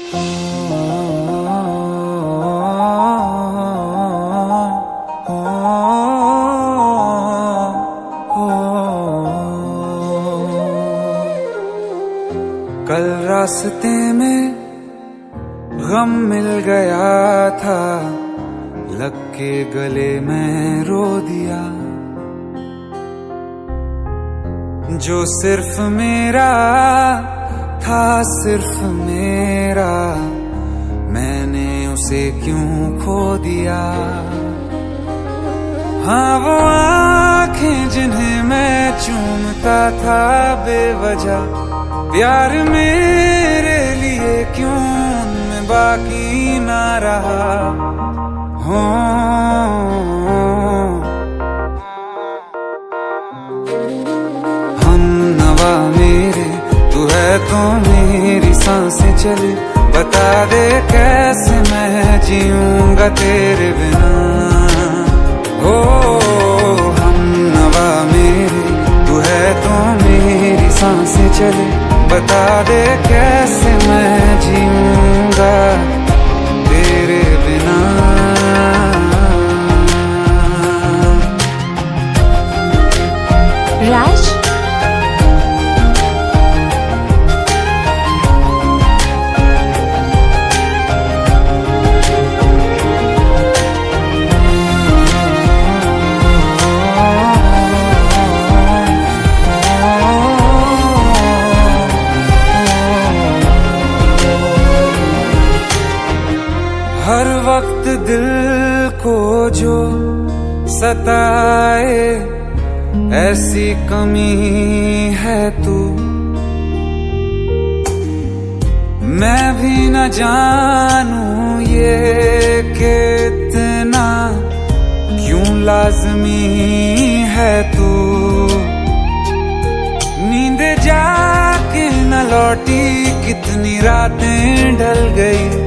कल रास्ते में गम मिल गया था, लग के गले में रो दिया। जो सिर्फ मेरा था, सिर्फ मेरा, मैंने उसे क्यों खो दिया। हाँ वो आंखें जिन्हें मैं चूमता था बेवजह, प्यार मेरे लिए क्यों उनमें बाकी ना रहा। हो हम नवा मेरे, तू है तो मेरी सांसें चले, बता दे कैसे मैं जीऊंगा तेरे बिना। हो हम नवा मेरे, तू है तो मेरी सांसें चले, बता दे कैसे मैं जीऊंगा तेरे बिना। राज, हर वक्त दिल को जो सताए, ऐसी कमी है तू। मैं भी न जानूं ये कि इतना क्यों लाज़मी है तू। नींद जाके न लौटी, कितनी रातें ढल गई,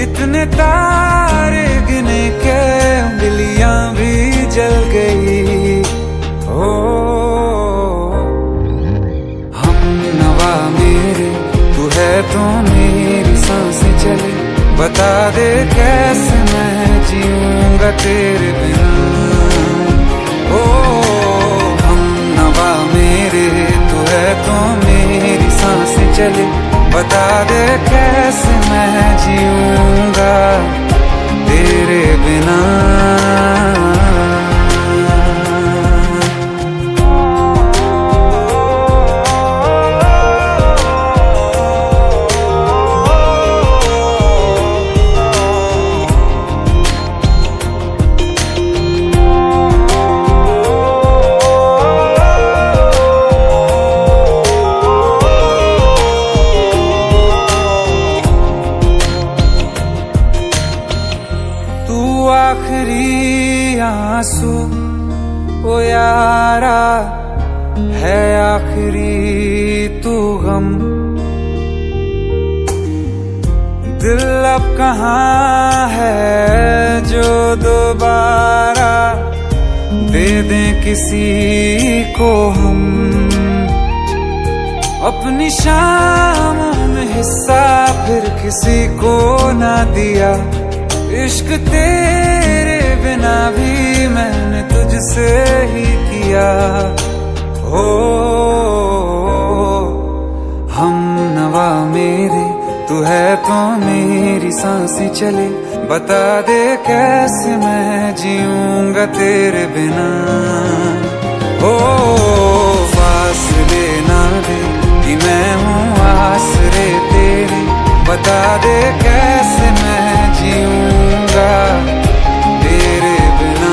इतने तारे गिने के उंगलियां भी जल गई। ओ हम नवा मेरे, तू है तो मेरी सांसें चले, बता दे कैसे मैं जीऊंगा तेरे बिना। ओ हम नवा मेरे, तू है तो मेरी सांसें चले, बता दे कैसे मैं जीऊंगा तेरे बिना। आखिरी आंसू ओ यारा है, आखिरी तू गम। दिल अब कहाँ है जो दोबारा दे दें किसी को हम। अपनी शामों में हिस्सा फिर किसी को ना दिया, इश्क तेरे बिना भी मैंने तुझसे ही किया। हो हम नवा मेरे, तू है तो मेरी सांसें चले, बता दे कैसे मैं जीऊंगा तेरे बिना। ओ फासले ना दे कि मैं हूँ आसरे तेरे, बता दे कैसे मैं जीऊंगा तेरे बिना।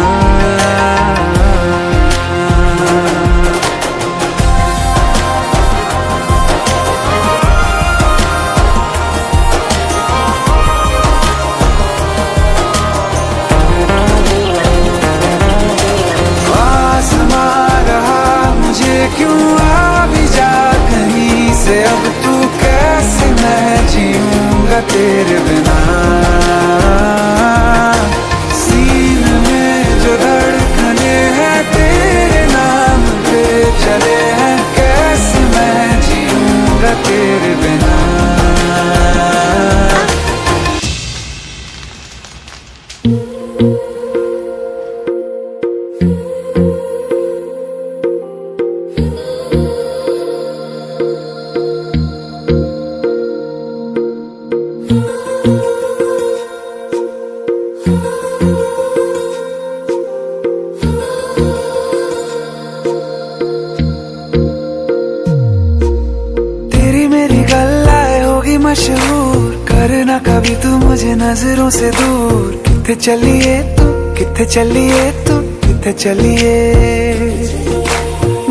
आसमां रहा मुझे क्यों, आ भी जा कहीं से, अब तू कैसे मैं जीऊंगा तेरे बिना। सीने में जो धड़कने हैं तेरे नाम पे चले हैं, कैसे मैं जीऊंगा तेरे बिना। मशहूर, करना कभी तू मुझे नजरों से दूर। किथे चलिए तू, किथे चलिए तू, किथे चलिए।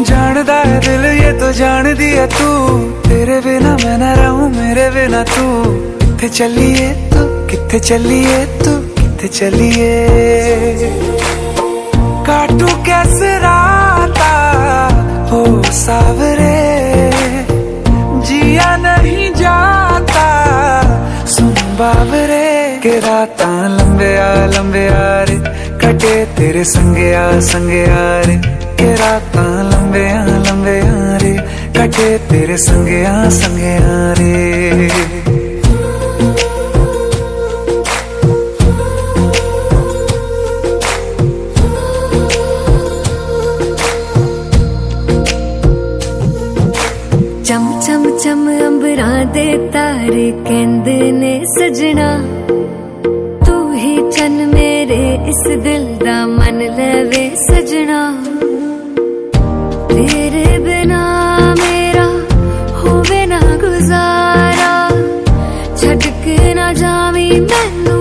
जानदा है दिल ये तो जान दिया तू, तेरे बिना मैं न रहूं मेरे बिना तू। किथे चलिए तू, किथे चलिए तू, किथे चलिए। काटू कैसे राता हो सावरे, जिया नहीं जाता सुन बाबरे। के राता लंबे आ रे, कटे तेरे संगे आ रे। के राता लंबे आ रे, कटे तेरे संगे आ रे। चम चम चम अंबरां दे तारे कहंदे ने सजना, तू ही चन मेरे इस दिल दा मन लवे सजना। तेरे बिना मेरा होवे ना गुजारा, छड़ के ना जावी मैनू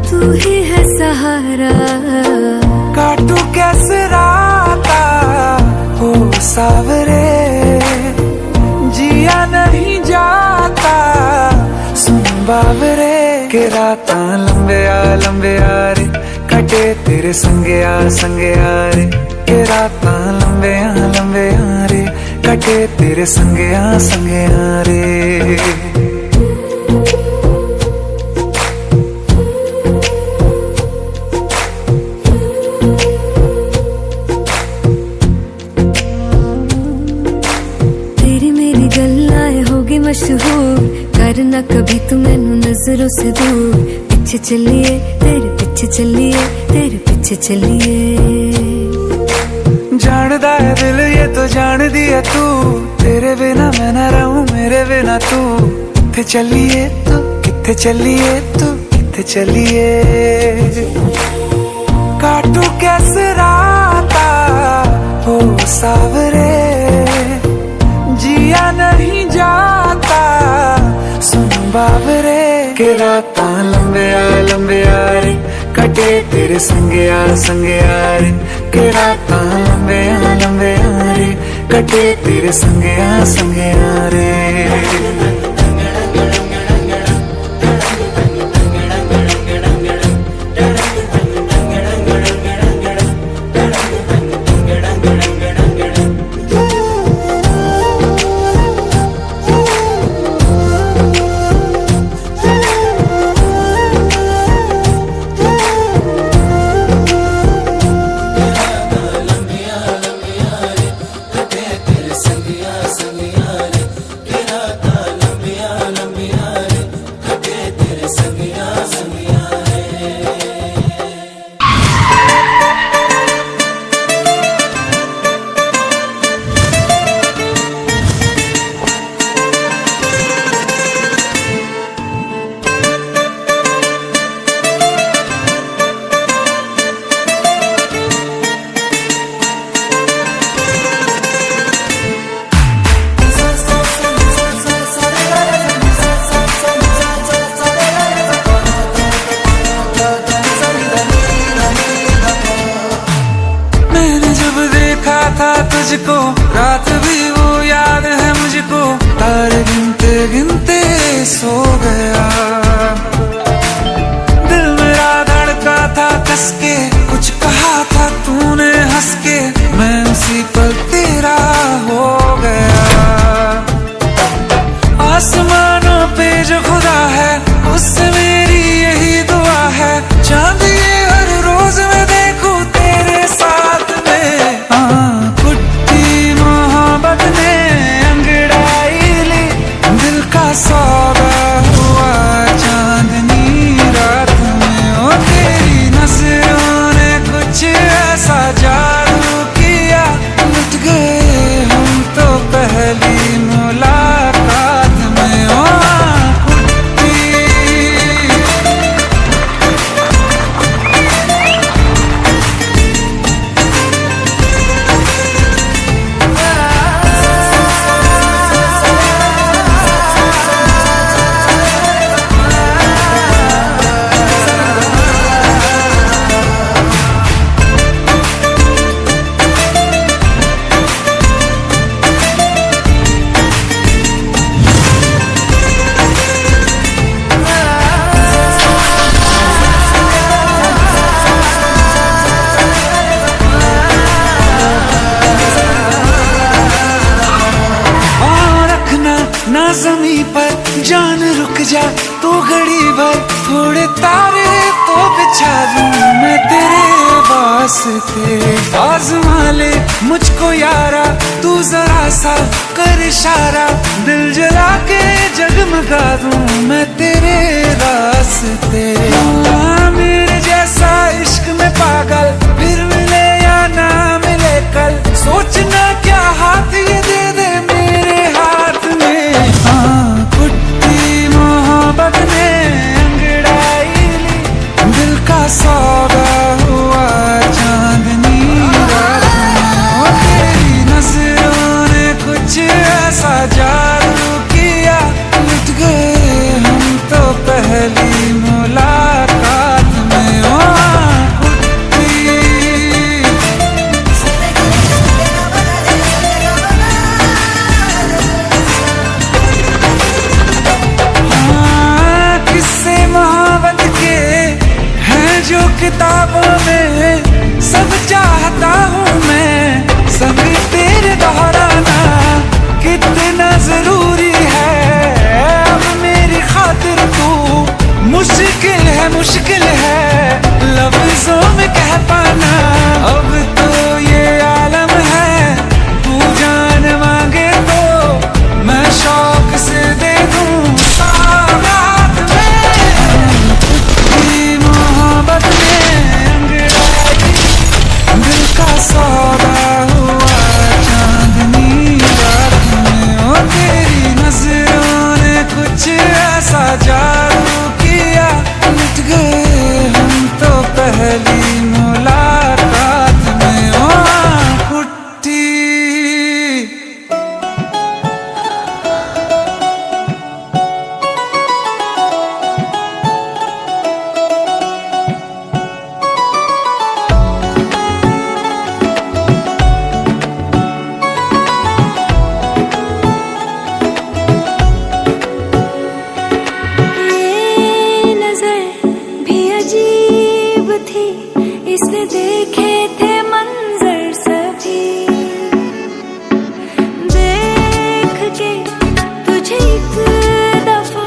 तू ही है सहारा। काटू कैसे राता हो सावरे, जिया नहीं जाता सुन बाबरे। के राता लंबे आ रे, कटे तेरे संगे आ रे। के राता लंबे आ रे, कटे तेरे संगे आ रे। मशहूर, करना कभी तू मैनू नजरों से दूर। पीछे चलिए तेरे पीछे चलिए, तेरे पीछे चलिए। जानदा है दिल ये तो जान दिया तू, तेरे बिना मैं न रहूं मेरे बिना तू। किथे चलिए तू, किथे चलिए तू, किथे चलिए। काटू कैसे राता हो सावरे, जिया नहीं जाता सुन बाबरे। के राता लंबे आ रे, कटे तेरे संगे आ रे। के राता लंबे आ रे, कटे तेरे संगे आ रे। तुझको रात भी वो याद है मुझको, तारे गिनते गिनते सो गया। दिल मेरा धड़का था कस के, कुछ कहा था तूने हंस के, मैं उसी पल तेरा हो गया। आसमानों पे जो खुदा है उससे मेरी यही दुआ है, चांद ये हर रोज मैं देखूं तेरे साथ में। सौदा हुआ चांदनी रात में, ओ तेरी नजरों ने कुछ ऐसा घड़ी भर थोड़े तारे तो बिछा दूं मैं तेरे वास्ते। आज़मा ले मुझको यारा, तू जरा सा कर इशारा, दिल जला के जगमगा दूं मैं तेरे रास्ते। मेरे जैसा इश्क में पागल फिर मिले या ना मिले कल, सोचना क्या हाथ ये दे दे मेरे हाथ में। हाँ कुट्टी मोहब्बत ने अंगड़ाई ली, दिल का सौदा हुआ चांदनी रात में। तेरी नजरों ने कुछ ऐसा जादू किया, लुट गए हम तो पहली मुलाकात में। ओ किताबों में सब चाहता हूँ मैं, सब तेरे दोहराना कितना जरूरी है। अब मेरी खातिर तू मुश्किल है लफ्जों में कह पाना। अब तो ये आलम है, तू जान मांगे तो मैं शौक से दे दूँ सौगात में। मोहब्बत सौदा हुआ चांदनी रात में। ओ तेरी नजरों ने कुछ ऐसा जादू किया, लुट गए हम तो पहली मुलाकात में। ओ कुट्टी इसने देखे थे मंजर सभी, देख के तुझे एक दफा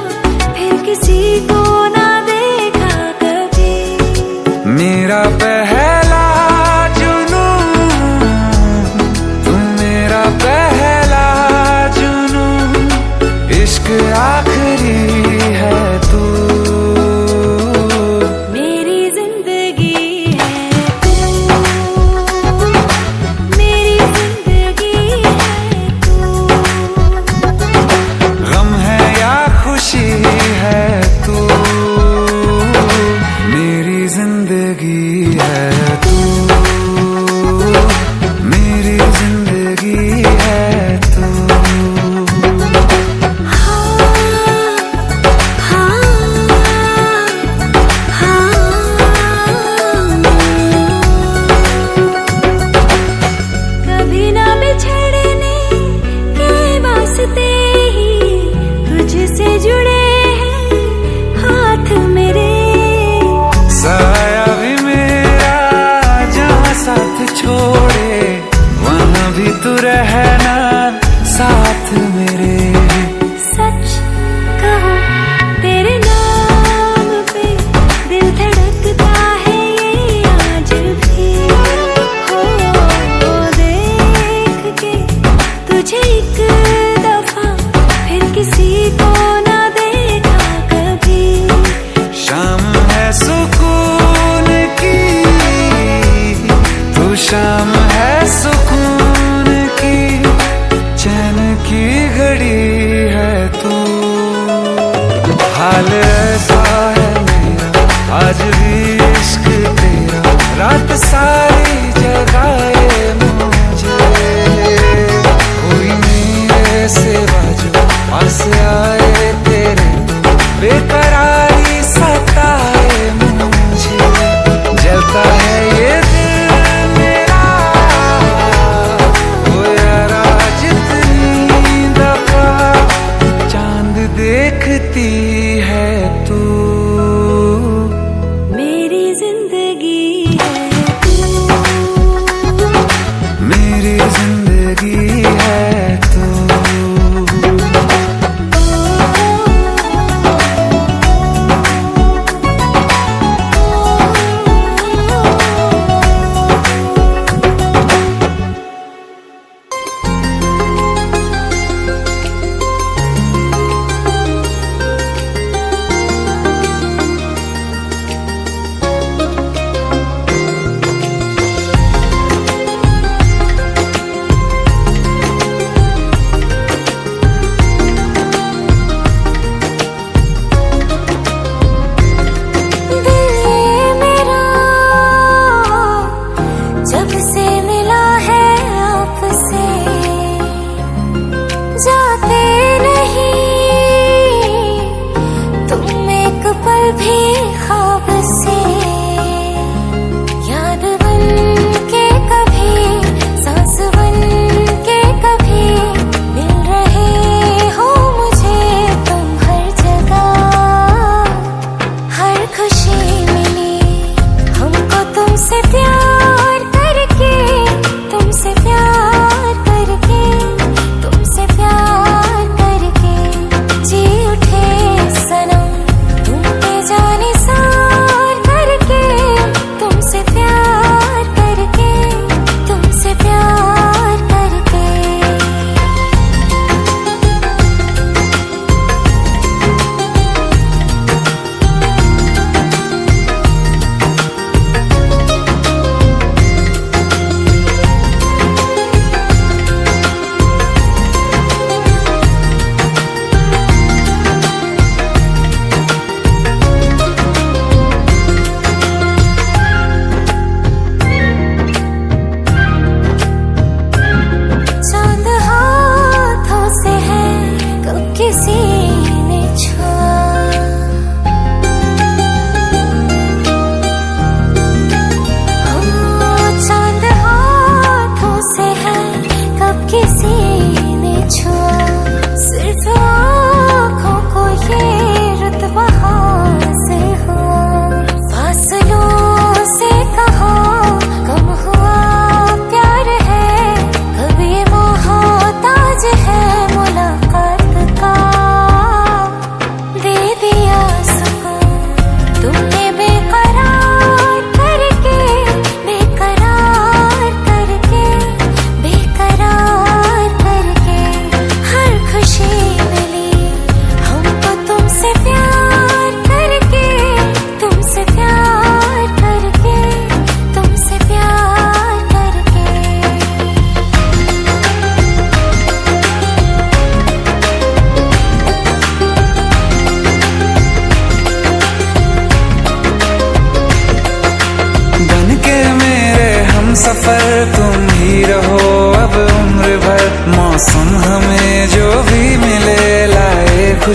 फिर किसी को ना देखा कभी। मेरा पहला जुनून तुम, मेरा पहला जुनून, इश्क आखिरी है तू। छोड़े वहाँ भी तू रहना साथ मेरे। सच कहो तेरे नाम पे दिल धड़कता है ये आज भी। हो देख के तुझे एक दफा फिर किसी को ना देखा कभी। शाम है सुकून की, शाम है सुकून की, चैन की घड़ी है तू। हाल ऐसा है मेरा आज भी इश्क तेरा, रात सारी जगाए मुझे। कोई मेरे सिवा जो पास आए तेरे, तो बेकरारी सताए मुझे। जलता है ये देखती है तू, मेरी जिंदगी है तू, मेरी जिंदगी है तू।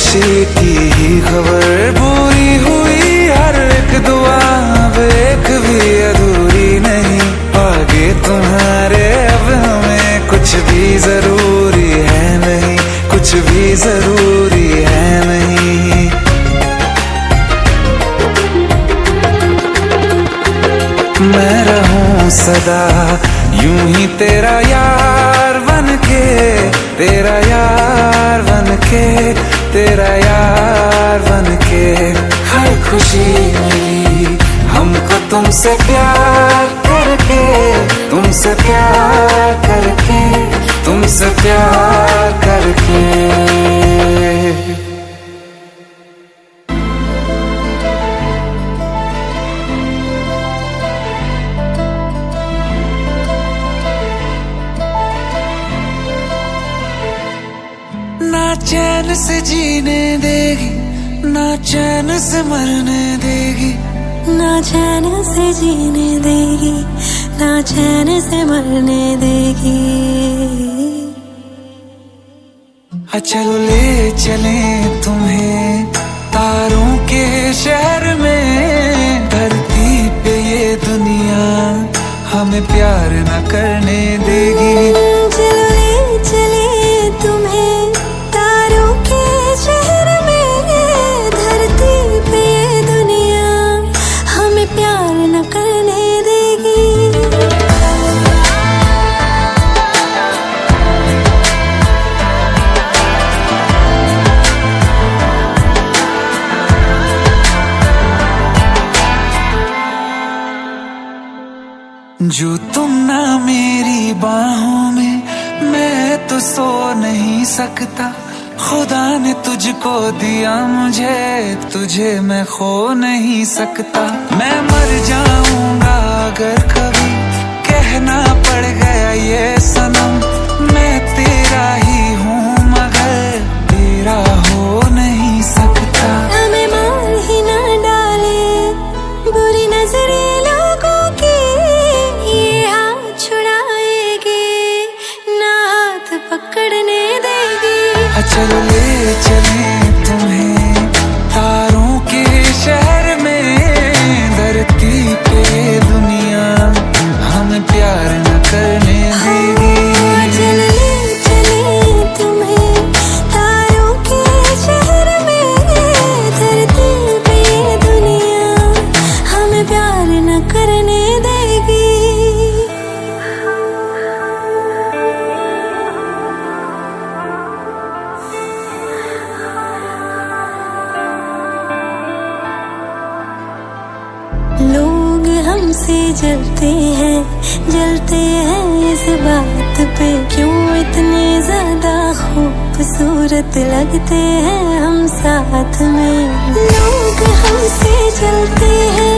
खुशी की ही खबर पूरी हुई हर एक दुआ, अब एक भी अधूरी नहीं। आगे तुम्हारे अब हमें कुछ भी जरूरी है नहीं, कुछ भी जरूरी है नहीं। मैं रहूं सदा यूं ही तेरा यार बनके, तेरा यार बनके, तेरा यार बनके। हर खुशी मिली हमको तुमसे प्यार करके, तुमसे प्यार करके, तुमसे प्यार करके। ना चैन से जीने देगी, ना चैन से मरने देगी, ना चैन से जीने देगी, ना चैन से मरने देगी। चलो ले चले तुम्हें तारों के शहर में, धरती पे ये दुनिया हमें प्यार न करने देगी। चलो ले चले तुम्हें तारों के शहर में, धरती पे ये दुनिया हमें प्यार न करने देगी। जो तुम ना मेरी बाहों में, मैं तो सो नहीं सकता। खुदा ने तुझको दिया मुझे, तुझे मैं खो नहीं सकता। मैं मर जाऊंगा अगर कभी कहना पड़ गया ये सनम, मैं तेरा ही हूँ मगर तेरा हो नहीं सकता। हमें मार ही ना डाले बुरी नजरे लोगों की, ये हाथ छुड़ाएगी ना हाथ पकड़ने देगी। चलो ले चले तुम्हें तारों के शहर में, धरती पे दुनिया हमें प्यार न करने देगी। चलो ले चले तुम्हें तारों के शहर में, धरती पे ये दुनिया हमें प्यार न करने देगी। लोग हमसे जलते हैं इस बात पे, क्यों इतने ज्यादा खूबसूरत लगते हैं हम साथ में। लोग हमसे जलते हैं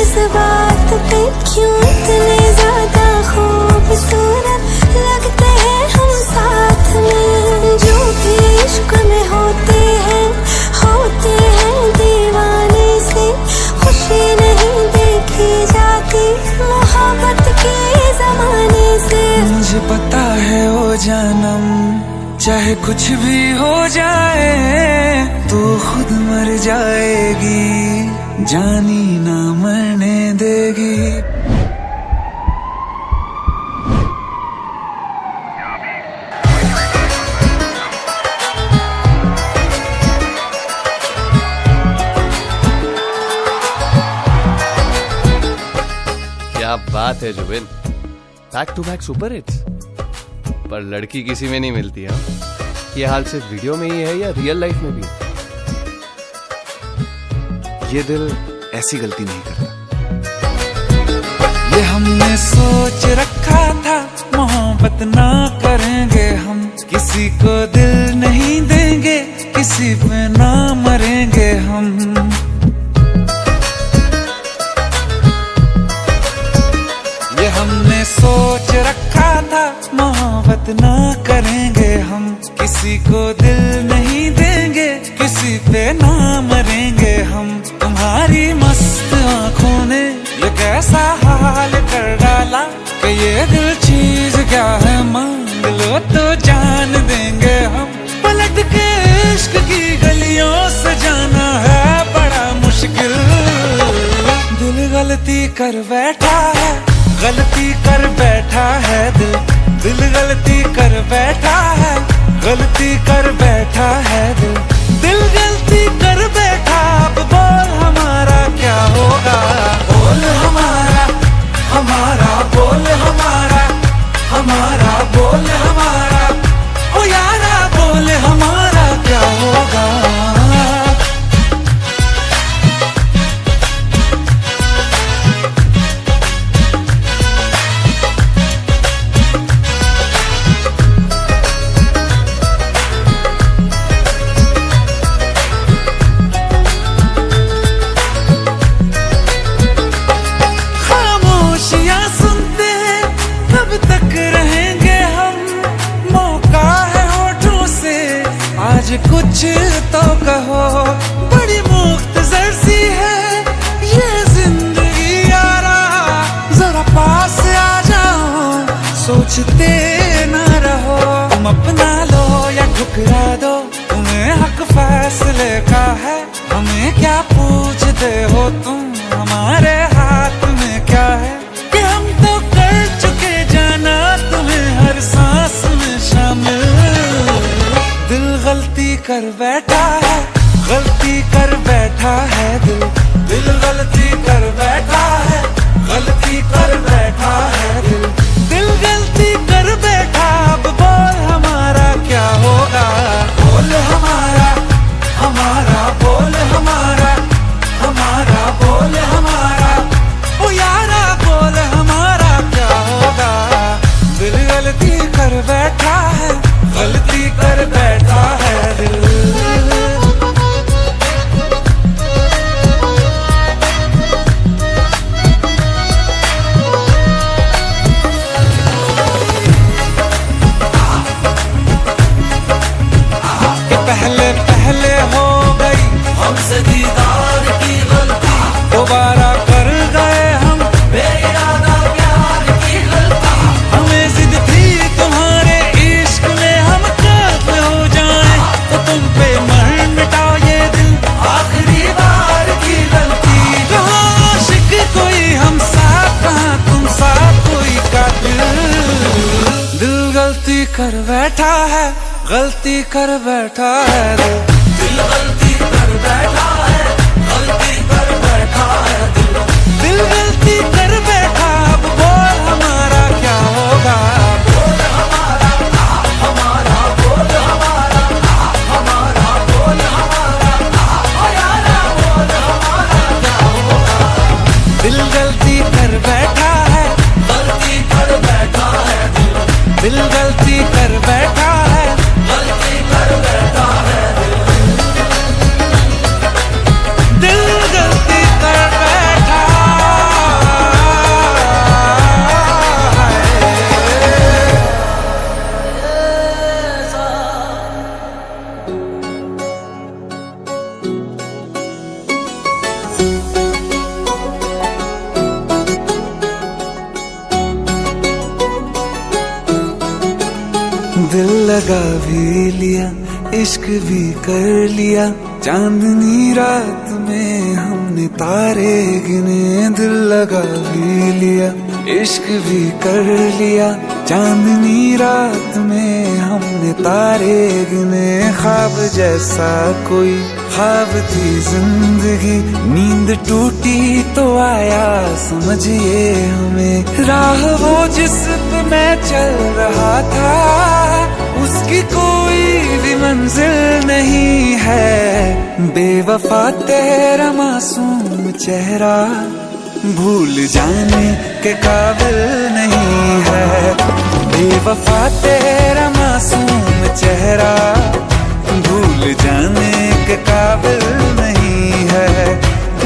इस बात पे, क्यों इतने ज्यादा खूबसूरत लगते हैं हम साथ में। जो भी इश्क में होते हैं दीवाने से, खुशी नहीं देखी जाती मोहब्बत के जमाने से। मुझे पता है ओ जानम, चाहे कुछ भी हो जाए तू खुद मर जाएगी, जानी ना मरने देगी। क्या बात है Zubin, back to back super hits. पर लड़की किसी में नहीं मिलती है। ये हाल सिर्फ वीडियो में ही है या रियल लाइफ में भी? ये दिल ऐसी गलती नहीं करता। ये हमने सोच रखा था मोहब्बत ना करेंगे हम, किसी को दिल नहीं देंगे, किसी पे ना मरेंगे हम। ये हमने सोच रखा था मोहब्बत ना करेंगे हम, किसी को दिल नहीं देंगे, किसी पे ना मरेंगे हम। तुम्हारी मस्त आंखों ने ये कैसा हाल कर डाला कि ये दिल चीज क्या है, मांग लो तो जान देंगे हम। पलट के इश्क की गलियों से जाना है बड़ा मुश्किल। दिल गलती कर बैठा है, गलती कर बैठा है दिल। दिल गलती कर बैठा है, गलती कर बैठा है दिल। दिल गलती कर बैठा, अब बोल हमारा क्या होगा। बोल हमारा, हमारा बोल हमारा, हमारा बोल हमारा, ओ यारा बोल हमारा क्या होगा। आज कुछ तो कहो, बड़ी मुख्तसर सी है ये जिंदगी यारा। जरा पास आ जाओ, सोचते ना रहो। तुम अपना लो या ठुकरा दो, तुम्हें हक फैसले का है। हमें क्या पूछते हो तुम, हमारे हाथ में क्या है। कि हम तो कर चुके जाना तुम्हें हर सांस में शामिल। दिल गलती कर बैठा है, गलती कर बैठा है दिल। दिल गलती कर बैठा है, गलती कर बैठा है दिल। दिल गलती कर बैठा, अब बोल हमारा क्या होगा। बोल हमारा, हमारा बोल हमारा, हमारा बोल हमारा, ओ यारा बोल हमारा क्या होगा। दिल गलती कर बैठा है, गलती कर बैठा है दिल। पहले पहले हो गई हमसे दीदार की गलती, दोबारा कर गए हम बेइरादा प्यार की गलती। हमें जिद थी तुम्हारे इश्क में हम कब हो जाएं, तो तुम पे मर मिटाओ ये दिल आखिरी बार की गलती। कहाँ आशिक कोई हम साथ, कहाँ तुम साथ कोई कातिल। दिल गलती कर बैठा है, गलती कर बैठा है दिल। दिल गलती कर बैठा है, गलती कर बैठा है दिल। दिल गलती कर बैठा, अब बोल हमारा क्या होगा। बोल हमारा, हमारा बोल हमारा, हमारा बोल हमारा, ओ यारा बोल हमारा क्या होगा। दिल गलती कर बैठा है, गलती कर बैठा है दिल। दिल गलती कर बैठा है, गलती कर बैठा है दिल। दिल गलती कर बैठा दिल लगा भी लिया, इश्क भी कर लिया। चांदनी रात में हमने तारे गिने। दिल लगा भी लिया, इश्क भी कर लिया। चांदनी रात में हमने तारे गिने। ख्वाब जैसा कोई ख्वाब थी जिंदगी, नींद टूटी तो आया समझिए हमें। राह वो जिस पे मैं चल रहा था, उसकी कोई भी मंजिल नहीं है। बेवफा तेरा मासूम चेहरा भूल जाने के काबिल नहीं है। बेवफा तेरा मासूम चेहरा भूल जाने के काबिल नहीं है।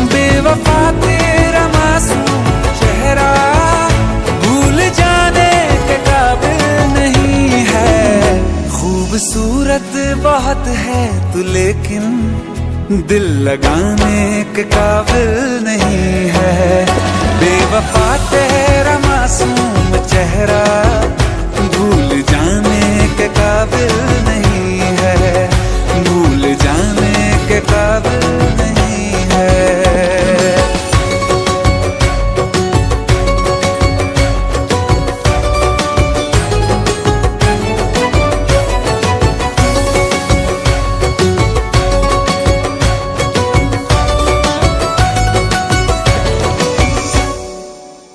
बेवफा तेरा मासूम चेहरा भूल जाने के काबिल नहीं है। खूबसूरत बहुत है तू लेकिन दिल लगाने के काबिल नहीं है। बेवफा तेरा मासूम चेहरा भूल जाने के काबिल नहीं है। भूल काबिल नहीं है।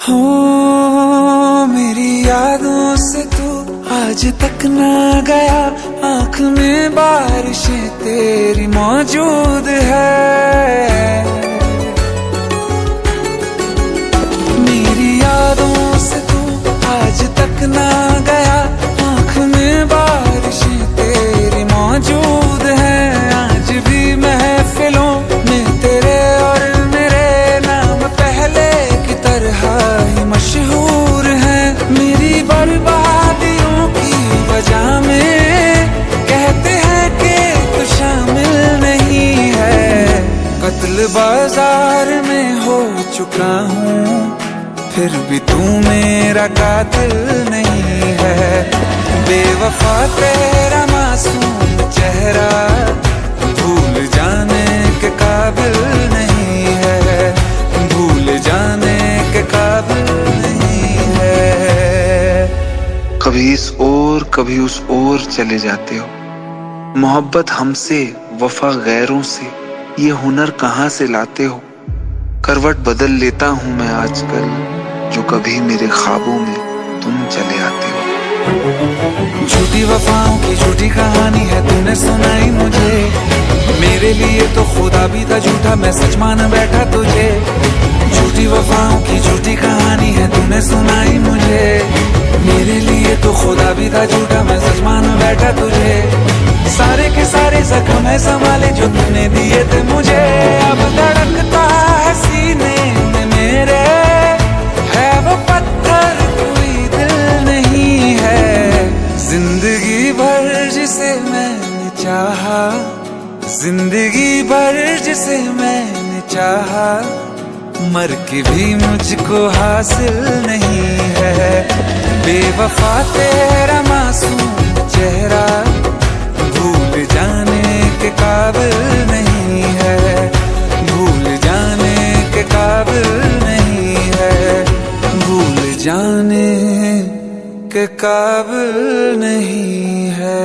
हो मेरी यादों से तू आज तक ना गया, आंख में बारिशें तेरी मौजूद है। मेरी यादों से तू आज तक ना गया, आंख में बारिशें तेरी मौजूद है। आज भी महफिलों में तेरे और मेरे नाम पहले की तरह ही मशहूर है। मेरी बर्बादियों की वजह में कहते हैं कि तू शामिल नहीं है। कत्ल बाजार में हो चुका हूँ, फिर भी तू मेरा कातिल नहीं है। बेवफा तेरा मासूम चेहरा भूल जाने के काबिल नहीं है, भूल जाने के काबिल नहीं है। कभी इस ओर कभी उस ओर चले जाते हो, मोहब्बत हमसे वफा गैरों से, ये हुनर कहाँ से लाते हो। करवट बदल लेता हूँ मैं आजकल, जो कभी मेरे ख्वाबों में तुम चले आते हो। झूठी वफाओं की झूठी कहानी है तूने सुनाई मुझे, मेरे लिए तो खुदा भी था झूठा, मैं सच मान बैठा तुझे। झूठी वफाओं की झूठी कहानी है तूने सुनाई मुझे, मेरे लिए तो खुदा भी था झूठा, मैं सच मान बैठा तुझे। सारे के सारे जख्म है संभाले जो तूने दिए थे मुझे, अब धड़कता है सीने में मेरे, है वो पत्थर कोई दिल नहीं है। जिंदगी भर जिसे मैंने चाहा, जिंदगी भर जिसे मैंने चाहा, मर के भी मुझको हासिल नहीं है। बेवफा तेरा मासूम चेहरा भूल जाने के काबिल नहीं है, भूल जाने के काबिल नहीं है, भूल जाने के काबिल नहीं है।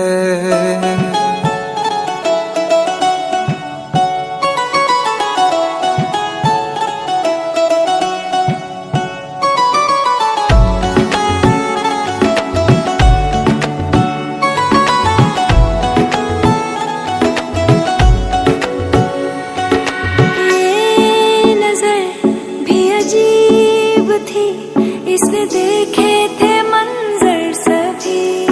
इसने देखे थे मंजर सभी,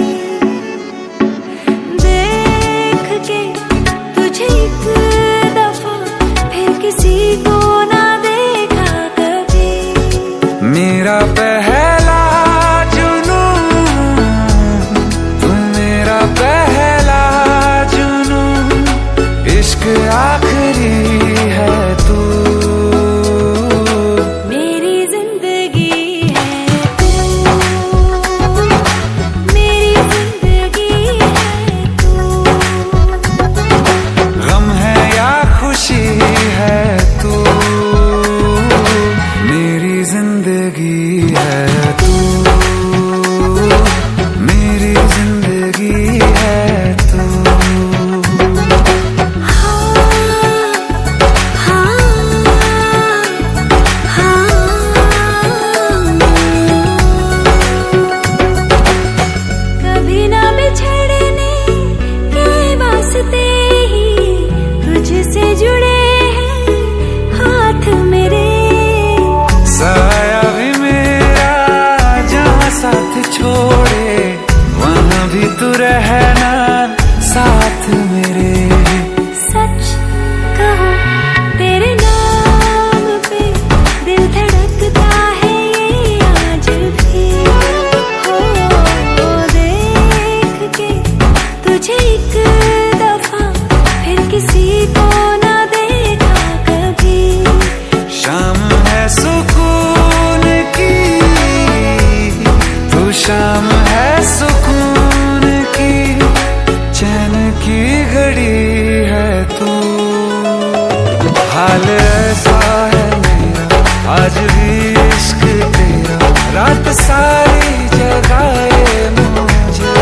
हाल ऐसा है मेरा आज भी इश्क तेरा, रात सारी जगाए मुझे।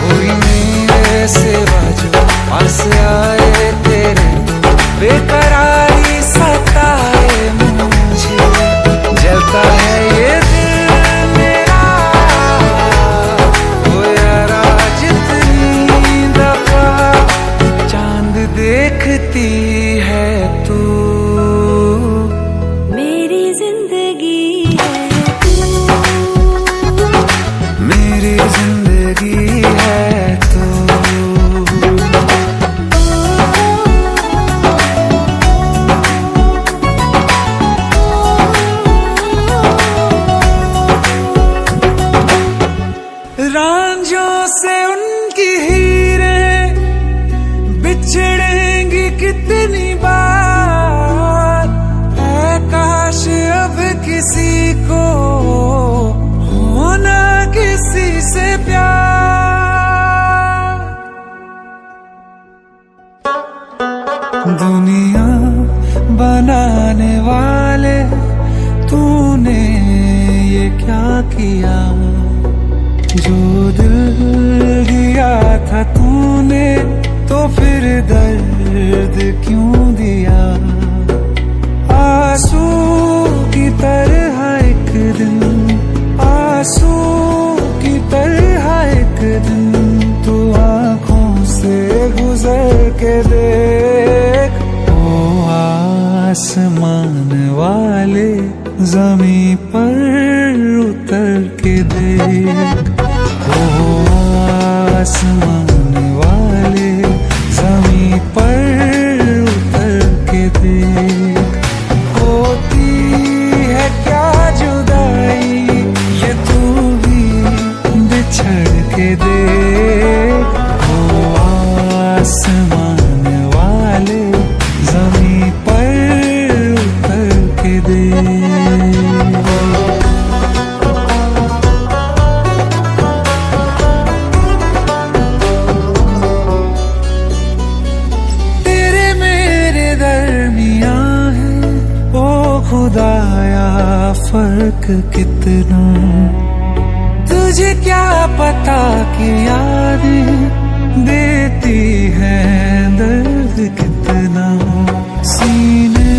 कोई मेरे सिवा जो पास आए तेरे, बेकरारी सताए मुझे। जलता है ये दिल मेरा, ओ यारा जितनी दफा चांद देखती है तू, मेरी जिंदगी है तू, मेरी जिंदगी है तू। रांझों से उनकी हीरें बिछड़ेंगी कितनी बार, है काश अब किसी को होना किसी से प्यार। दुनिया बनाने वाले तूने ये क्या किया, जो दिल दिया था तूने तो फिर दर्द क्यों दिया। आंसू की तरह एक दिन, आंसू की तरह एक दिन तू आंखों से गुजर के देख। ओ आसमान वाले जमीन पर उतर के देख, ओ आसमान वाले जमीन पर उतर के देख। होती है क्या जुदाई ये तू भी बिछड़ के देख, ओ आसमान वाले जमीन पर उतर के देख। खुदाया फर्क कितना, तुझे क्या पता कि यादें देती हैं दर्द कितना। सीने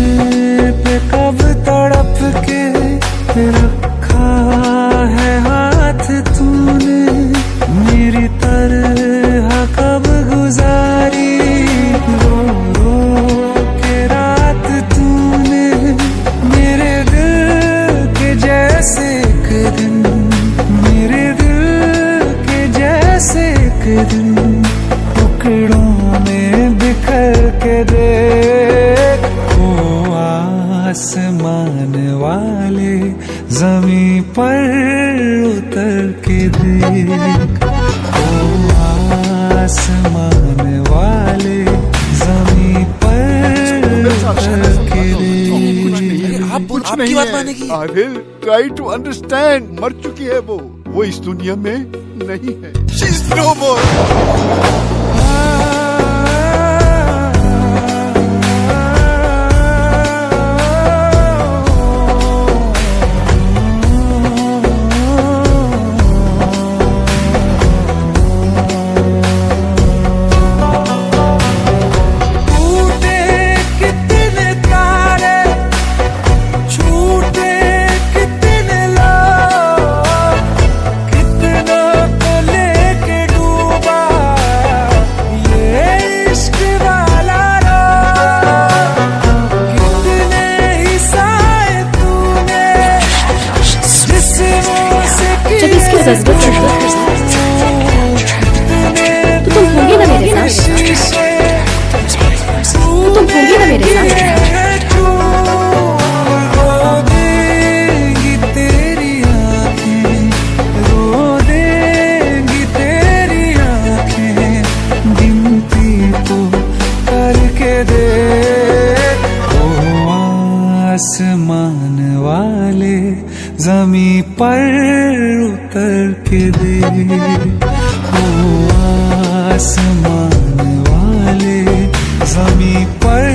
पे कब तड़प के रखा है हाथ तूने, मेरी तरह कब गुजारी रो रो के रात तूने। मेरे दिल के जैसे एक दिन, मेरे दिल के जैसे एक दिन टुकड़ों में बिखर के देख। ओ आसमान वाले जमीन पर उतर के देख, ओ आसमान वाले जमीन पर उतर के देख। आप कुछ नहीं बात मानेगी। अरे ट्राई टू अंडरस्टैंड, मर चुकी है वो इस दुनिया में नहीं है। शी इज नो मोर। जज्बा तो तुम होंगे ना मेरे साथ, तो तुम होंगे ना मेरे साथ। रो देंगी तेरी आँखें, रो देंगी तेरी आँखें, गिनती तो करके देख। ओ आसमान वाले जमीन पर उतर के देख, ओ आसमान वाले जमीन पर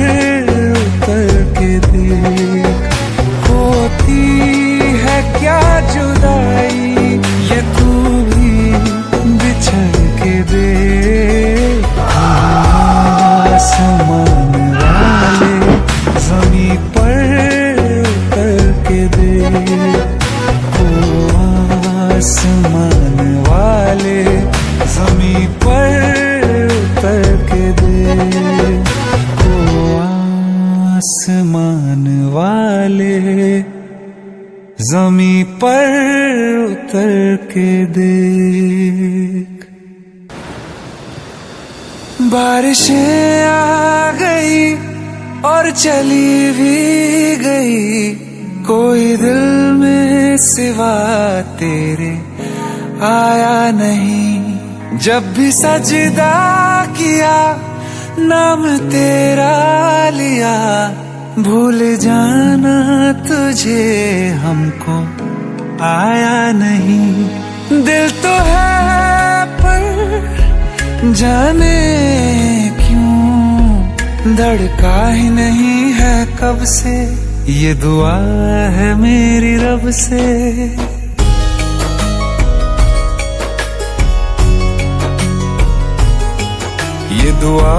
आसमान वाले जमी पर उतर के देख। बारिशें आ गई और चली भी गई, कोई दिल में सिवा तेरे आया नहीं। जब भी सजदा किया नाम तेरा लिया, भूल जाना तुझे हमको आया नहीं। दिल तो है पर जाने क्यों धड़का ही नहीं है कब से, ये दुआ है मेरी रब से। ये दुआ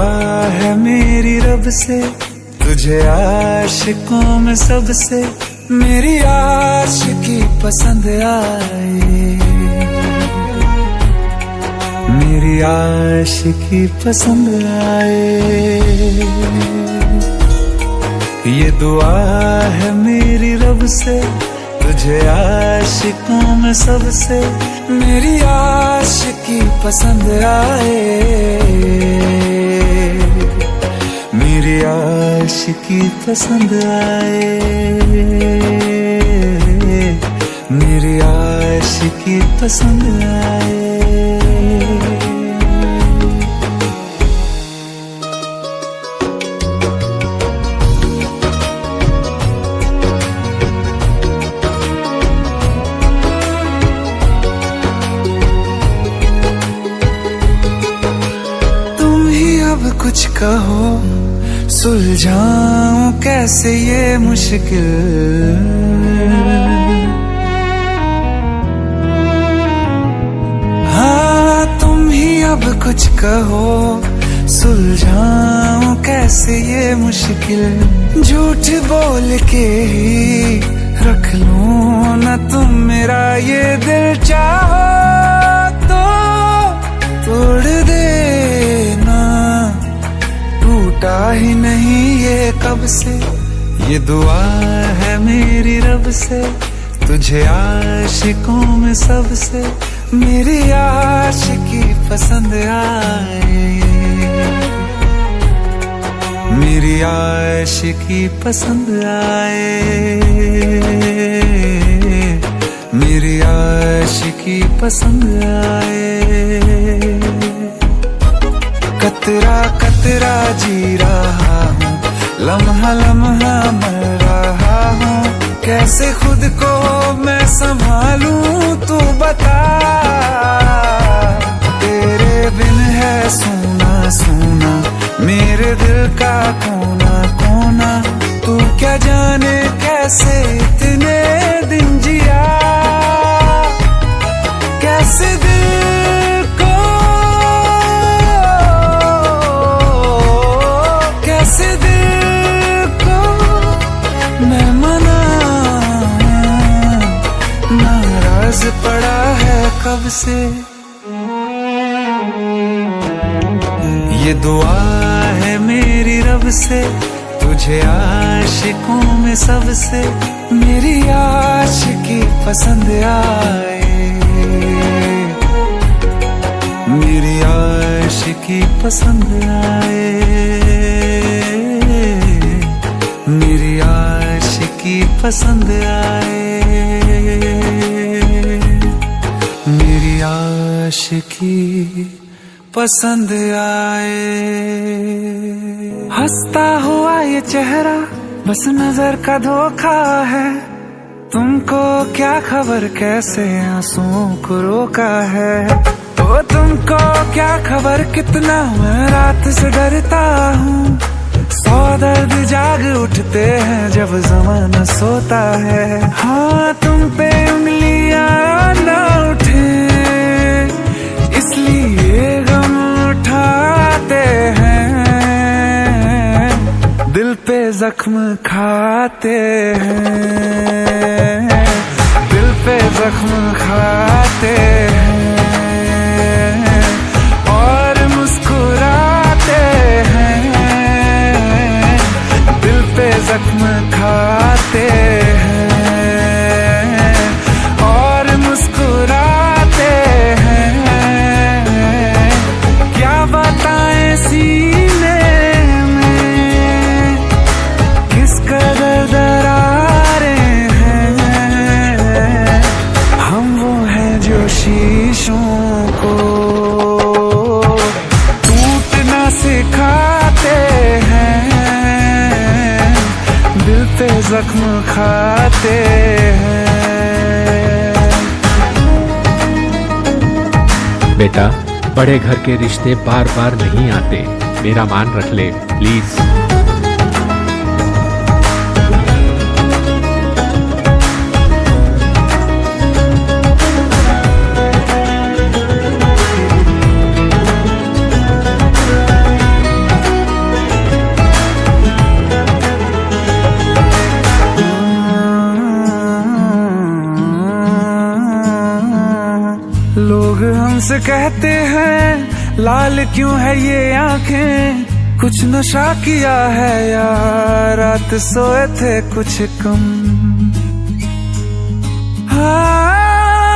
है मेरी रब से, तुझे आशिकों में सबसे मेरी आशिकी पसंद आए, मेरी आशिकी पसंद आए। ये दुआ है मेरी रब से, तुझे आशिकों में सबसे मेरी आशिकी पसंद आए, मेरी आशिकी पसंद आए, मेरी आशिकी पसंद आए। कुछ कहो सुलझाऊं कैसे ये मुश्किल, हाँ तुम ही अब कुछ कहो सुलझाऊं कैसे ये मुश्किल। झूठ बोल के ही रख लूं न तुम मेरा ये दिल, चाहो तो तोड़ देना, टूटा ही नहीं ये कब से। ये दुआ है मेरी रब से, तुझे आशिकों में सबसे मेरी आशिकी पसंद आए, मेरी आशिकी पसंद आए, मेरी आशिकी पसंद आए। कतरा कतरा जी रहा हूँ, लम्हा लम्हा मर रहा हूँ, कैसे खुद को मैं संभालूं तू बता। तेरे बिन है सोना सोना मेरे दिल का कोना कोना, तू क्या जाने कैसे इतने दिन जिया, कैसे दिल को कैसे दिल को मैं मनाऊं, नाराज पड़ा है कब से। ये दुआ है मेरी रब से, तुझे आशिकों में सबसे मेरी आशिकी पसंद आए, मेरी आशिकी पसंद आए, मेरी आशिकी पसंद आए, मेरी आशिकी पसंद आए। हंसता हुआ ये चेहरा बस नजर का धोखा है, तुमको क्या खबर कैसे आंसुओं को रोका है। ओ तुमको क्या खबर कितना मैं रात से डरता हूँ, 100 दर्द जाग उठते हैं जब ज़माना सोता है। हाँ तुम पे उंगलियां ना उठे इसलिए गम उठाते हैं, दिल पे जख्म खाते हैं, दिल पे जख्म खाते हैं और मुस्कुराते हैं, दिल पे जख्म खाते हैं और मुस्कुराते हैं। क्या बताएं सीने में किस कदर दरारें हैं। हम वो हैं जो शीशों को टूटना सिखाते हैं, दिल पे जख्म खाते हैं। बेटा, बड़े घर के रिश्ते बार बार नहीं आते, मेरा मान रख ले प्लीज। लोग हमसे कहते हैं लाल क्यों है ये आंखें, कुछ नशा किया है या रात सोए थे कुछ कम। हाँ,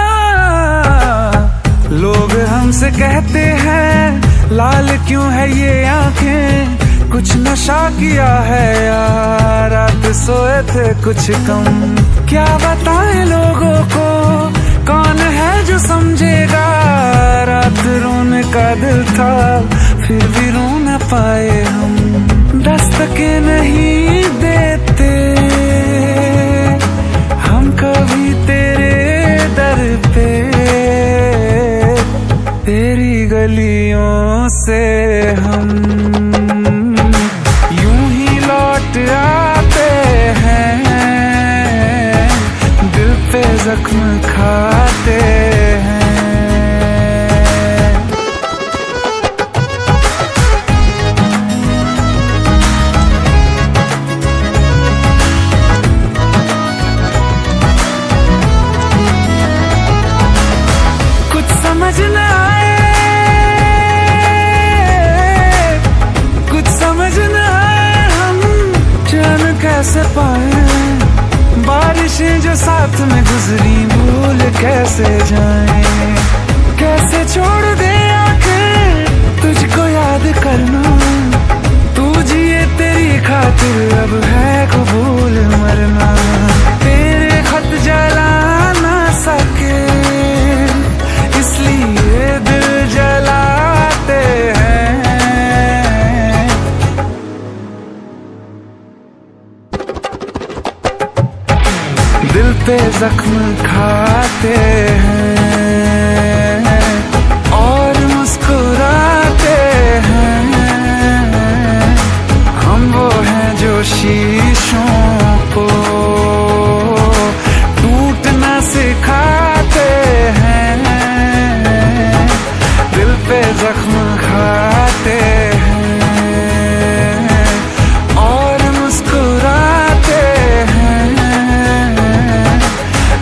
लोग हमसे कहते हैं लाल क्यों है ये आंखें, कुछ नशा किया है या रात सोए थे कुछ कम। क्या बताएं लोगों को कौन है जो समझेगा, रात रोने का दिल था फिर भी रो न पाए हम। दस्तकें नहीं देते हम कभी तेरे दर पे, तेरी गलियों से हम यूं ही लौट आते हैं, दिल पे जख्म खाते हैं। कुछ समझ न आए, कुछ समझ न आए, हम चैन कैसे पाए। बारिशें जो साथ में गुजरी भूल कैसे जाएं, कैसे छोड़ दे आंखें तुझको याद करना। तू जिए तेरी खातिर अब है कबूल मरना, तेरे खत जला ना सके इसलिए दिल जलाते हैं। दिल पे जख्म खाते हैं और मुस्कुराते हैं। हम वो हैं जो शीशों को टूटना सिखाते हैं, दिल पे जख्म खाते हैं और मुस्कुराते हैं,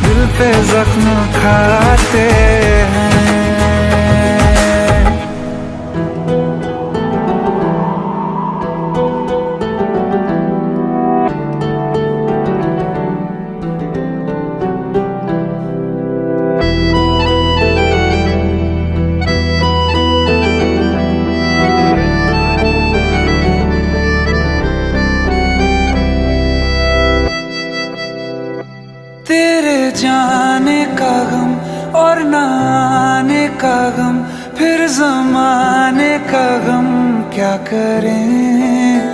दिल पे जख्म खाते हैं। तेरे जाने का गम और न आने का गम, फिर जमाने का गम क्या करें।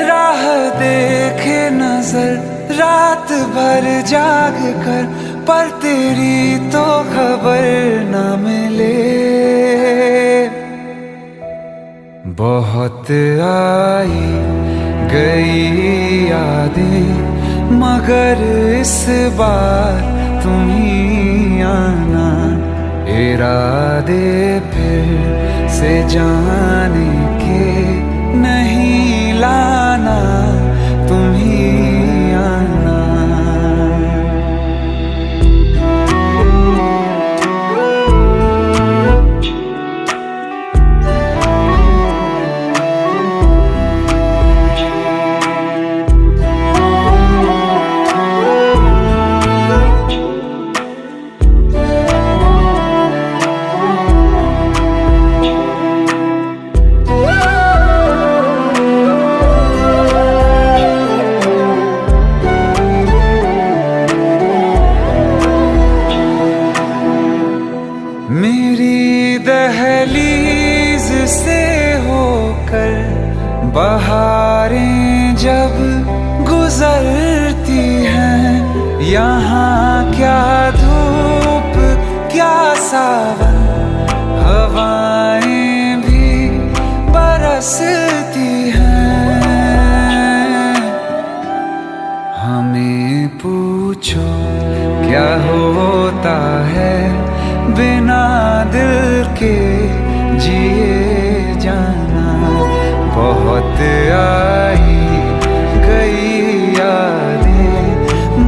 राह देखे नजर रात भर जाग कर, पर तेरी तो खबर न मिले। बहुत आई गई यादें मगर इस बार तुम ही आना, इरादे फिर से जाने के नहीं लाना, तुम ही आना। जब गुजरती हैं, यहाँ क्या धूप क्या सावन, हवाएं भी बरसती हैं। हमें पूछो क्या होता है बिना दिल के जिए जाना। बहुत आई गई यादें,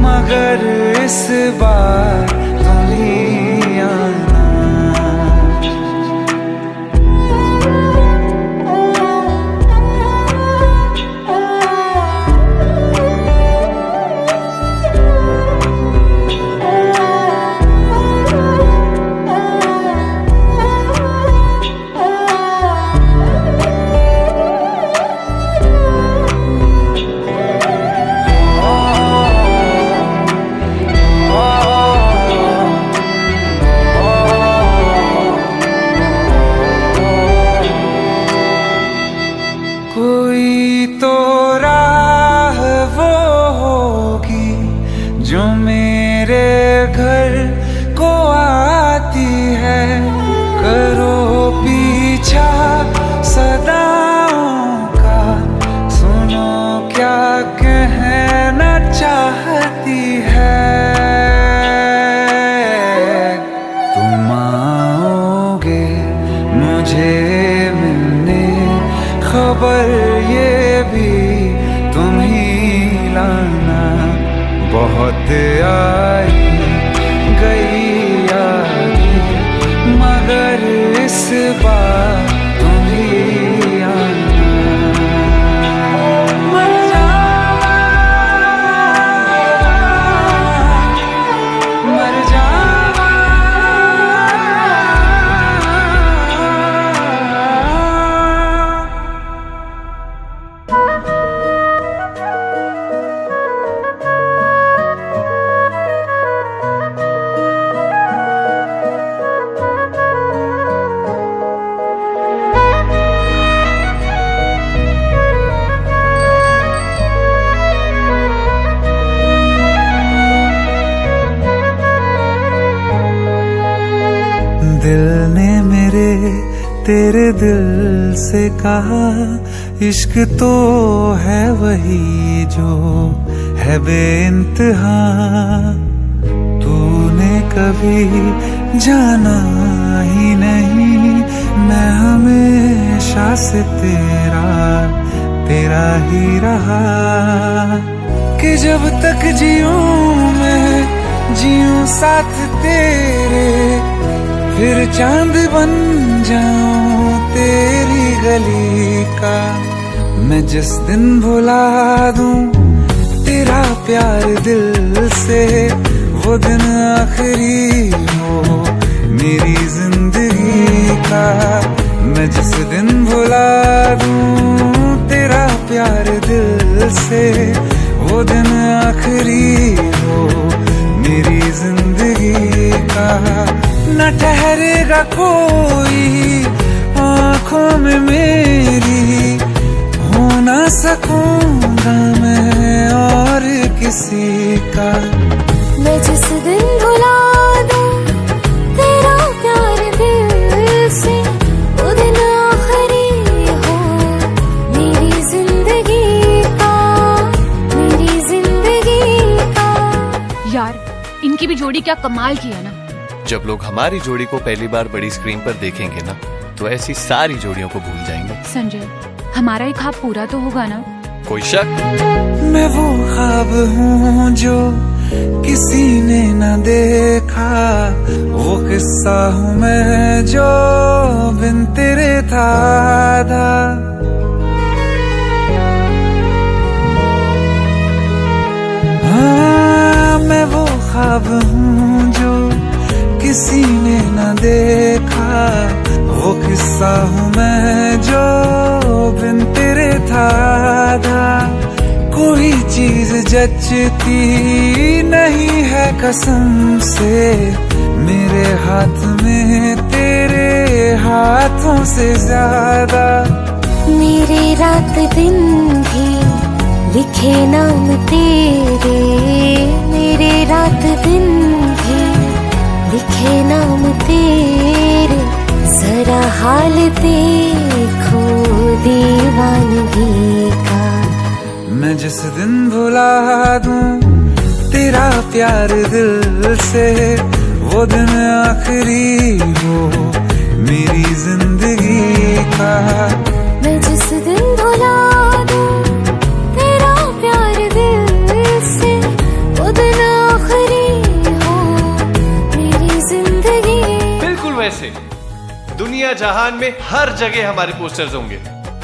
मगर इस बार तुम ही आना। कोई तो राह वो होगी जो मेरे घर को आती है। करो पीछा सदाओं का, सुनो क्या कहना चाहती है। तुम आओगे मुझे मिलने, खबर ये भी तुम ही लाना। बहुत आई गई यादें, मगर इस बार तुम ही आना। मर जावा, मर जावा। दिल ने मेरे तेरे दिल से कहा, इश्क तो है वही जो है बेइंतहा। तूने कभी जाना ही नहीं, मैं हमेशा से तेरा ही रहा। कि जब तक जीऊं मैं जीऊं साथ तेरे, फिर चांद बन जाऊं तेरी गली का। मैं जिस दिन भुला दूं तेरा प्यार दिल से, वो दिन आखिरी हो मेरी जिंदगी का। मैं जिस दिन भुला दूं तेरा प्यार दिल से, वो दिन आखिरी हो मेरी जिंदगी का। न ठहरेगा कोई आँखों में मेरी, हो ना सकूंगा मैं और किसी का। मैं जिस दिन भुला दूं तेरा प्यार दिल से, वो दिन आखिरी हो मेरी जिंदगी का, मेरी जिंदगी का। यार इनकी भी जोड़ी क्या कमाल की है ना। जब लोग हमारी जोड़ी को पहली बार बड़ी स्क्रीन पर देखेंगे ना, तो ऐसी सारी जोड़ियों को भूल जाएंगे। संजय, हमारा एक ख्वाब पूरा तो होगा ना? कोई शक? मैं वो ख्वाब हूँ जो किसी ने न देखा, वो किस्सा हूँ मैं जो बिन तेरे था। हाँ, मैं वो ख्वाब हूँ जो किसी ने न देखा, वो किस्सा हूँ मैं जो बिन तेरे था। कोई चीज जचती नहीं है कसम से, मेरे हाथ में तेरे हाथों से ज्यादा। मेरे रात दिन भी लिखे नाम तेरे मेरे रात दिन भी, लिखे नाम तेरे जरा हाल देखो दीवानगी का। मैं जिस दिन भुला दूं तेरा प्यार दिल से, वो दिन आखिरी हो मेरी जिंदगी का। मैं जिस दिन भुला दूं तेरा प्यार दिल से, वो दिन आखिरी हो मेरी जिंदगी। बिल्कुल वैसे दुनिया जहान में हर जगह हमारे पोस्टर्स होंगे,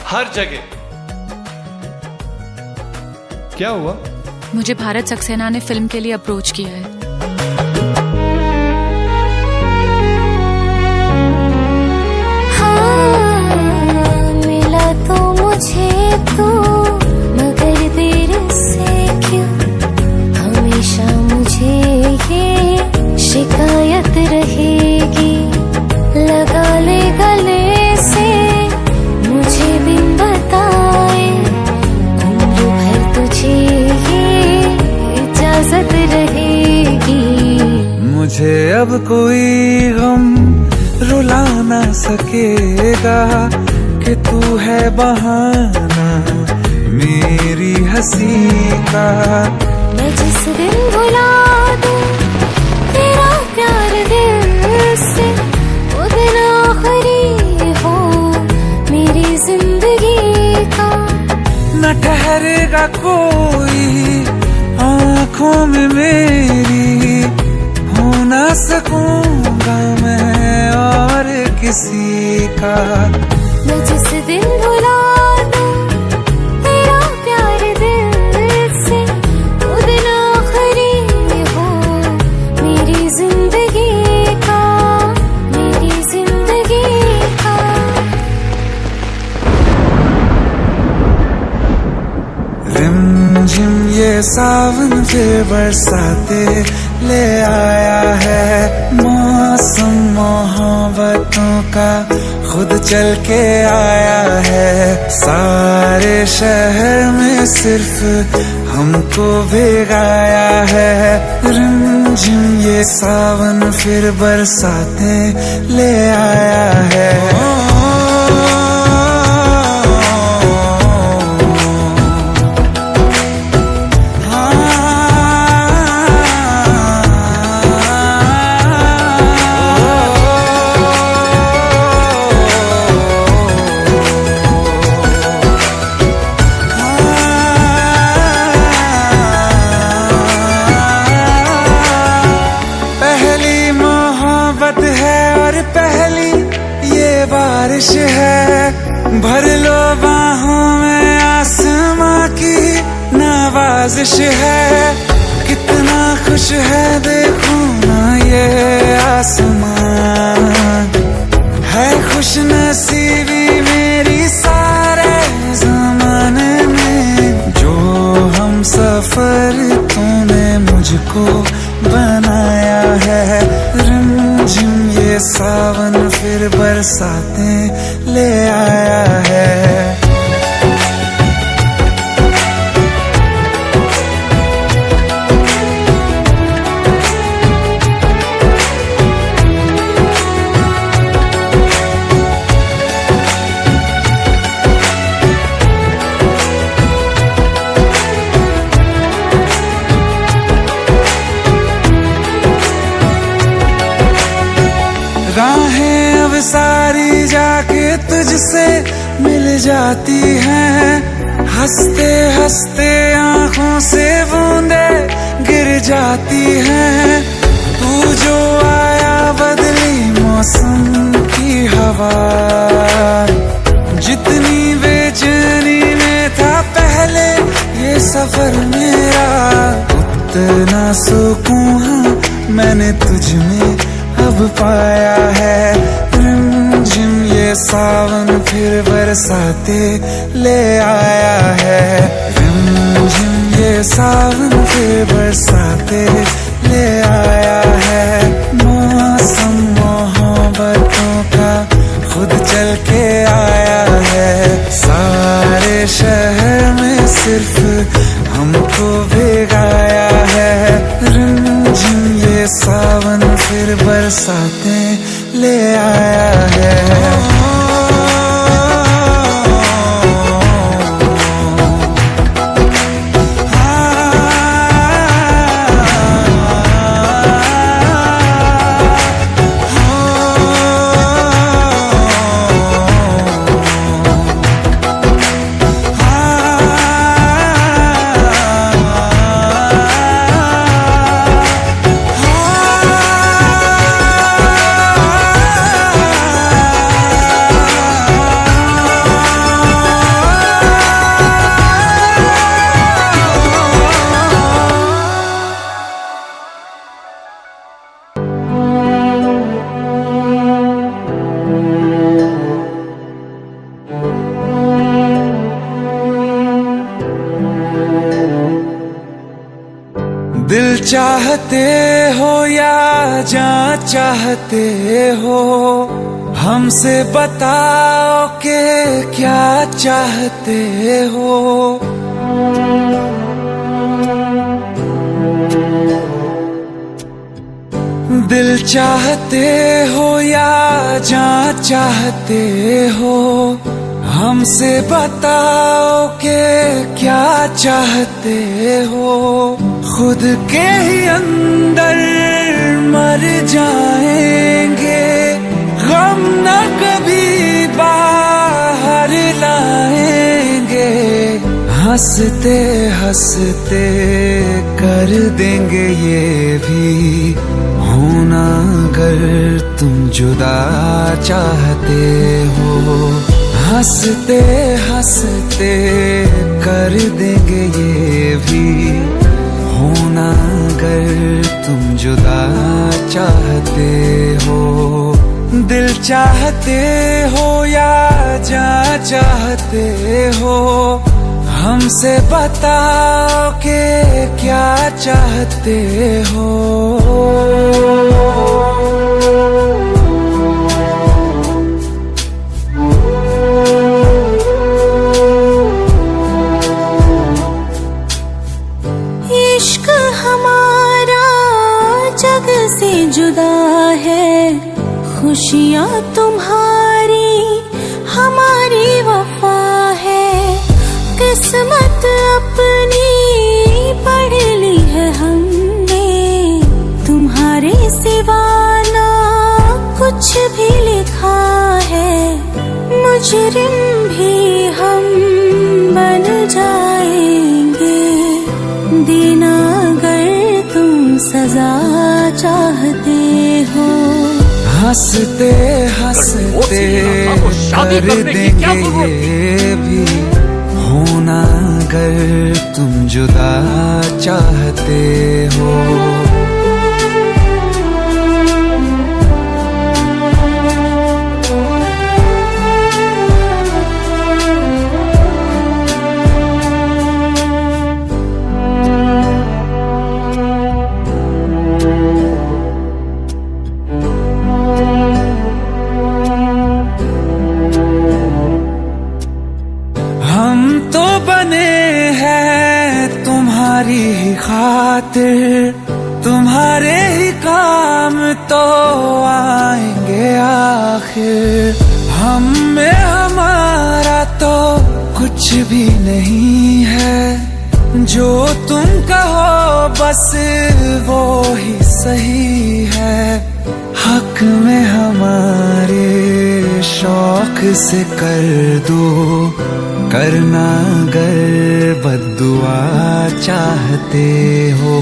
हर जगह। क्या हुआ? मुझे भारत सक्सेना ने फिल्म के लिए अप्रोच किया है। हाँ, मिला तो मुझे तो, मगर देर से क्यों हमेशा मुझे ये शिकायत रहेगी। लगा ले गले से मुझे बिन बताए, उम्र भर तुझे ये इजाजत रहेगी। मुझे अब कोई गम रुला ना सकेगा कि तू है बहाना मेरी हंसी का। मैं जिस दिन भुला दूं तेरा प्यार दिल से, वो दिन आखिरी हो मेरी जिंदगी का। न ठहरेगा कोई आँखों में मेरी, हो ना सकूंगा मैं और किसी का। मैं जिस दिन भुला दूं तेरा प्यार दिल से, वो दिन आखिरी हो मेरी जिंदगी का, मेरी जिंदगी का। रिमझिम ये सावन फिर बरसाते ले आया है, मौसम मोहब्बतों का खुद चल के आया है। सारे शहर में सिर्फ हमको भिगाया है। रिमझिम ये सावन फिर बरसाते ले आया है। बारिश है भर लो बाहों में, आसमां की नवाजिश है। कितना खुश है देखो ना ये आसमान, है खुश नसीबी मेरी सारे जमाने में। जो हम सफर तूने मुझको बनाया है। रिमझिम ये सावन फिर बरसाते ले आया है। राहें अब सारी जाके तुझसे मिल जाती हैं, हंसते हंसते आंखों से बूंदे गिर जाती हैं। तू जो आया बदली मौसम की हवा, जितनी बेचैनी में था पहले ये सफर मेरा, उतना सुकून मैंने तुझ में अब पाया है। रिमझिम ये सावन फिर बरसाते ले आया है। रिमझिम ये सावन फिर बरसाते ले आया है। मौसम मोहब्बतों का खुद चल के आया है। सारे शहर में सिर्फ हमको भिगाया है रिमझिम ये सावन, फिर बरसाते ले आया है। दिल चाहते हो या जान चाहते हो, हमसे बताओ कि क्या चाहते हो। दिल चाहते हो या जान चाहते हो, हमसे बताओ कि क्या चाहते हो। खुद के ही अंदर मर जाएंगे, गम न कभी बाहर लाएंगे। हंसते हंसते कर देंगे ये भी होना, अगर तुम जुदा चाहते हो। हंसते हंसते कर देंगे ये भी होना, अगर तुम जुदा चाहते हो। दिल चाहते हो या जान चाहते हो, हमसे बताओ कि क्या चाहते हो। इश्क हमारा जग से जुदा है, खुशियाँ तुम्हारी हमारी वफा है। किस्मत अपनी पढ़ ली है हमने, तुम्हारे सिवा ना कुछ भी लिखा है। मुजरिम भी हम बन जाएंगे, देना अगर तुम सजा चाहते हो। हंसते हंसते कर देंगे ये भी होना, अगर तुम जुदा चाहते हो। हम तो बने हैं तुम्हारी ही खातिर, तुम्हारे ही काम तो आएंगे आखिर। हम में हमारा तो कुछ भी नहीं है, जो तुम कहो बस वो ही सही है। हक में हमारे शौक से कर दो, करना अगर बद्दुआ चाहते हो।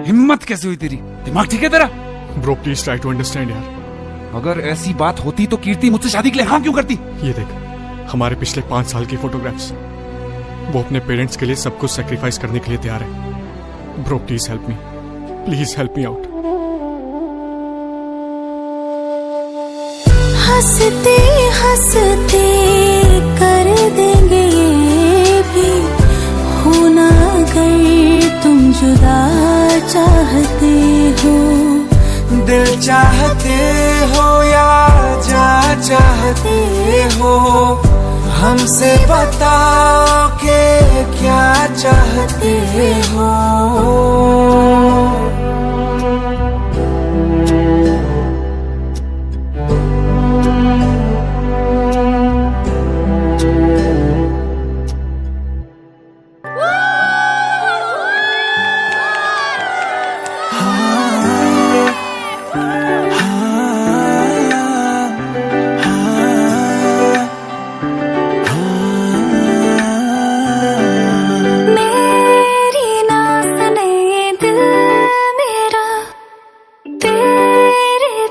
हिम्मत कैसे हुई तेरी? दिमाग ठीक है तेरा? Bro please try to understand यार। अगर ऐसी बात होती तो कीर्ति मुझसे शादी के लिए हाँ क्यों करती? ये देख, हमारे पिछले 5 साल की फोटोग्राफ्स, वो अपने पेरेंट्स के लिए सब कुछ सेक्रीफाइस करने के लिए तैयार है। Bro please help me, please help me out. हंसते हंसते कर देंगे ये भी होना, अगर तुम जुदा चाहते हो। दिल चाहते हो या जा चाहते हो, हमसे बताओ कि क्या चाहते हो।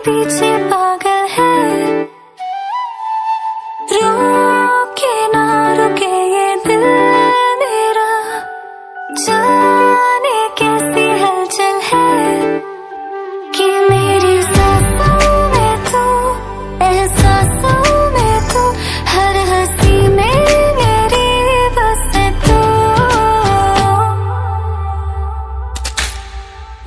पीछे पागल है, रोके ना रुके ये दिल मेरा, जाने कैसी हलचल है कि मेरी सांसों में तू, एहसासों में तू, हर हंसी में मेरी बस तू।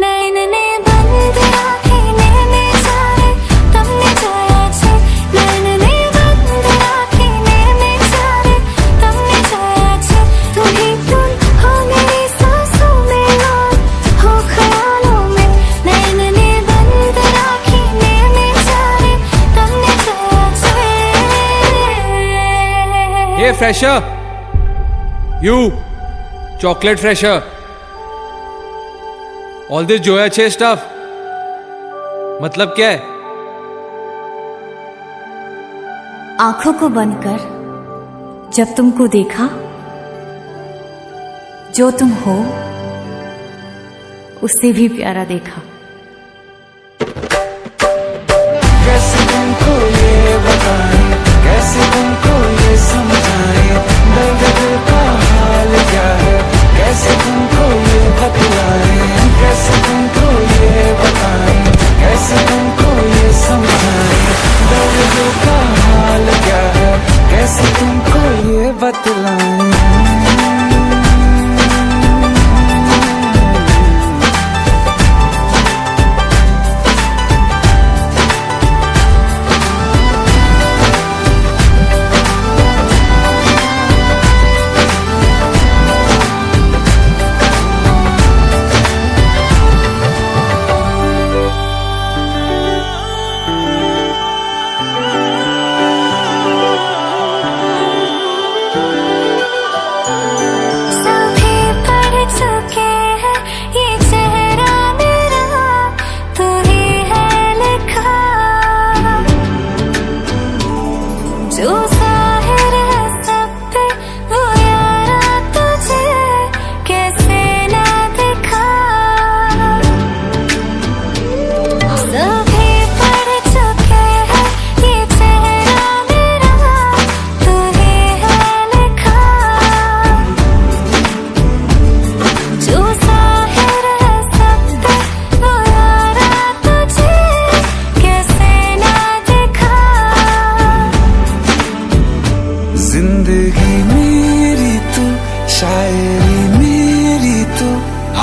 नैनने बंद आँखें नैने सारे तुमने जोया छे, नैनने बंद आँखें नैने सारे तुमने जोया छे। तू ही तुम हो मेरी सांसों में और हो ख्यालों में, नैनने बंद आँखें नैने सारे तुमने जोया छे। ये fresher, you chocolate fresher, all this Zoya चे स्टफ मतलब क्या है? आंखों को बंद कर जब तुमको देखा, जो तुम हो उससे भी प्यारा देखा। कैसे तुमको ये बताएं, कैसे तुमको ये समझाएं, दर्द दिल का हाल क्या है, कैसे तुमको ये बतलाएं, कैसे तुमको ये बताएं, कैसे तुमको ये समझाएं, दर्द दिल का हाल क्या है, कैसे तुमको ये बतलाएं। सभी पढ़ चुके हैं ये चेहरा मेरा, तू ही है लिखा, जो जाहिर है सब पे वो यारा तुझे कैसे ना दिखा। सभी पढ़ चुके हैं ये चेहरा मेरा, तू ही है लिखा, जो जाहिर है सब पे वो यारा तुझे कैसे ना दिखा। जिंदगी मेरी तू, शायरी मेरी तू,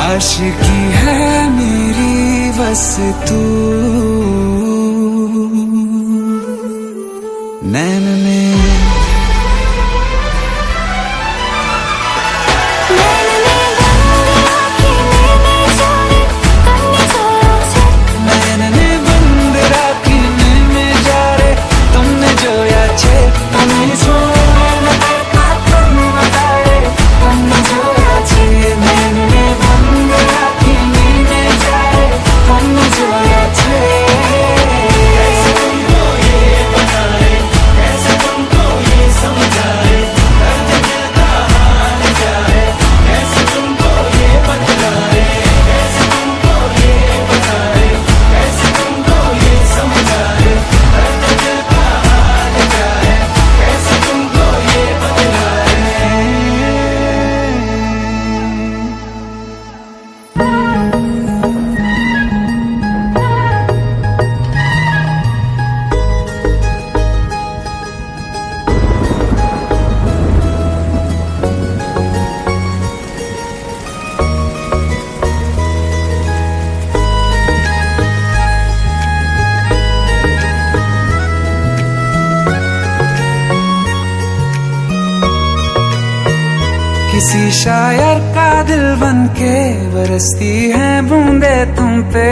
आशिकी है मेरी बस तू। नैन ने नैनने बंद आँखें नैने सारे तुमने जोया छे, नैनने बंद राखी नैने जारे तुमने जोया छे, तुमने सोया न देखा तुम बताए, तुमने जोया छे। नैनने बंद राखी नैने जारे तुमने जोया छे। कैसे तुमको ये बताए, कैसे तुमको ये समझाए, दर्द दिल का हाल क्या है, कैसे तुमको ये बतलाए, कैसे तुमको ये बताए, कैसे तुमको ये समझाए, दर्द दिल का हाल क्या है, कैसे तुमको किसी शायर का दिल बन के बरसती है बूंदे तुम पे।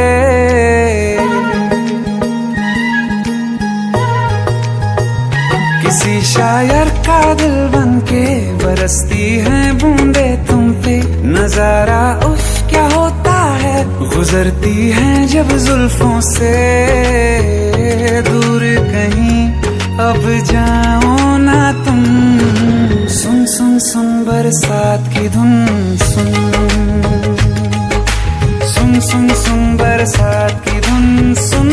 किसी शायर का दिल बन के बरसती है बूंदे तुम पे। नजारा उफ क्या होता है, गुजरती है जब जुल्फों से। दूर कहीं अब जाओ ना तुम, सुन सुन सुन बरसात की धुन। सुन सुन सुन सुन बरसात की धुन। सुन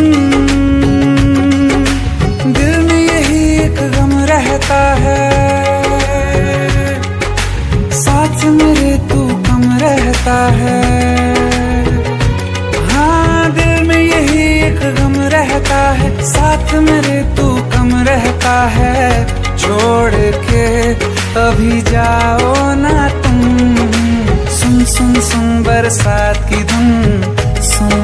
दिल में यही एक गम रहता है, साथ मेरे तू कम रहता है। हाँ दिल में यही एक गम रहता है, साथ मेरे तू कम रहता है। छोड़ के अभी जाओ ना तुम, सुन सुन सुन बरसात की धुन। सुन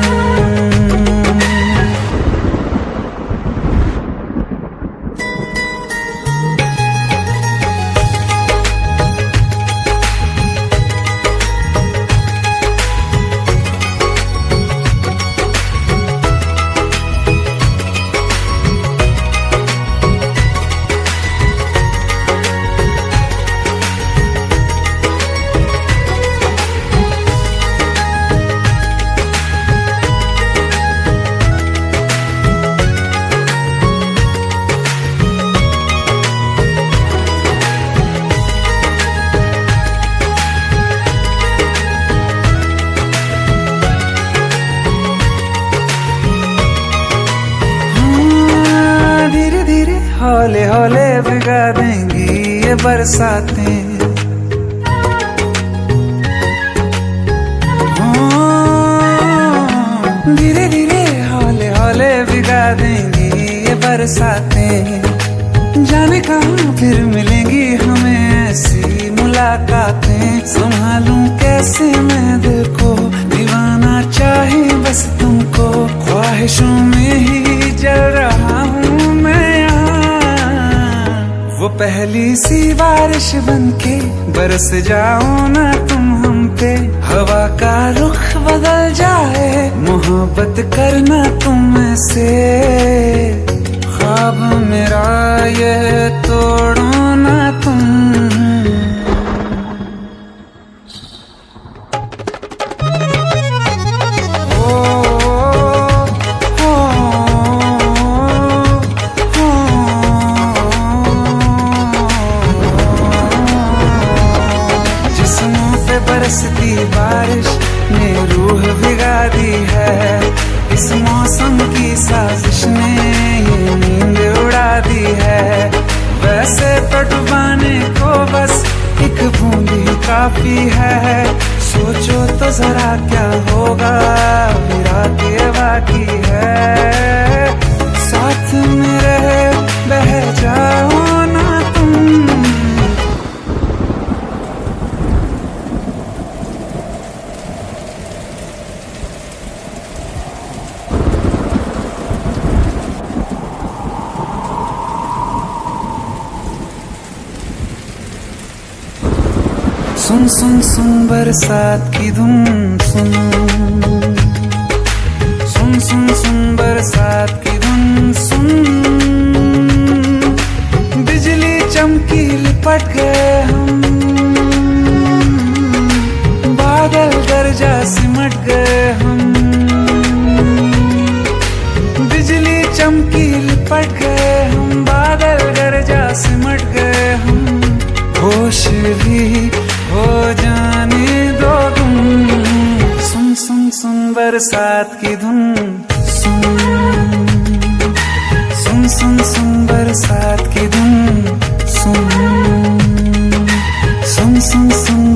हौले हौले भिगा देंगी ये बरसातें। धीरे धीरे हौले हौले भिगा देंगी ये बरसातें। जाने कहाँ फिर मिलेंगी हमें ऐसी मुलाकातें। संभालूं कैसे मैं दिल को, दीवाना चाहे बस तुमको। ख्वाहिशों में ही जल रहा हूँ मैं यहाँ। वो पहली सी बारिश बनके बरस जाओ ना तुम हम पे। हवा का रुख बदल जाए, मोहब्बत करना तुम ऐसे। ख्वाब मेरा ये तोड़ो ना तुम। बरसती बारिश ने रूह भिगा दी है। इस मौसम की साजिश ने ये नींद उड़ा दी है। वैसे तो डुबाने को बस एक बूंद ही काफी है। सोचो तो जरा क्या होगा, रात ये बाकी है। साथ मेरे बह जाओ ना तुम। सुन सुन सुन बरसात की धुन। सुन सुन सुन सुन बरसात की धुन। सुन बिजली चमकी लिपट गए हम, बादल गरजा सिमट गए हम। बिजली चमकी लिपट गए हम, बादल गरजा सिमट गए हम। होश भी हो जाने दो तुम, सुन सुन सुन बरसात की धुन। सुन सुन सुन सुन बरसात की धुन। सुन सुन सुन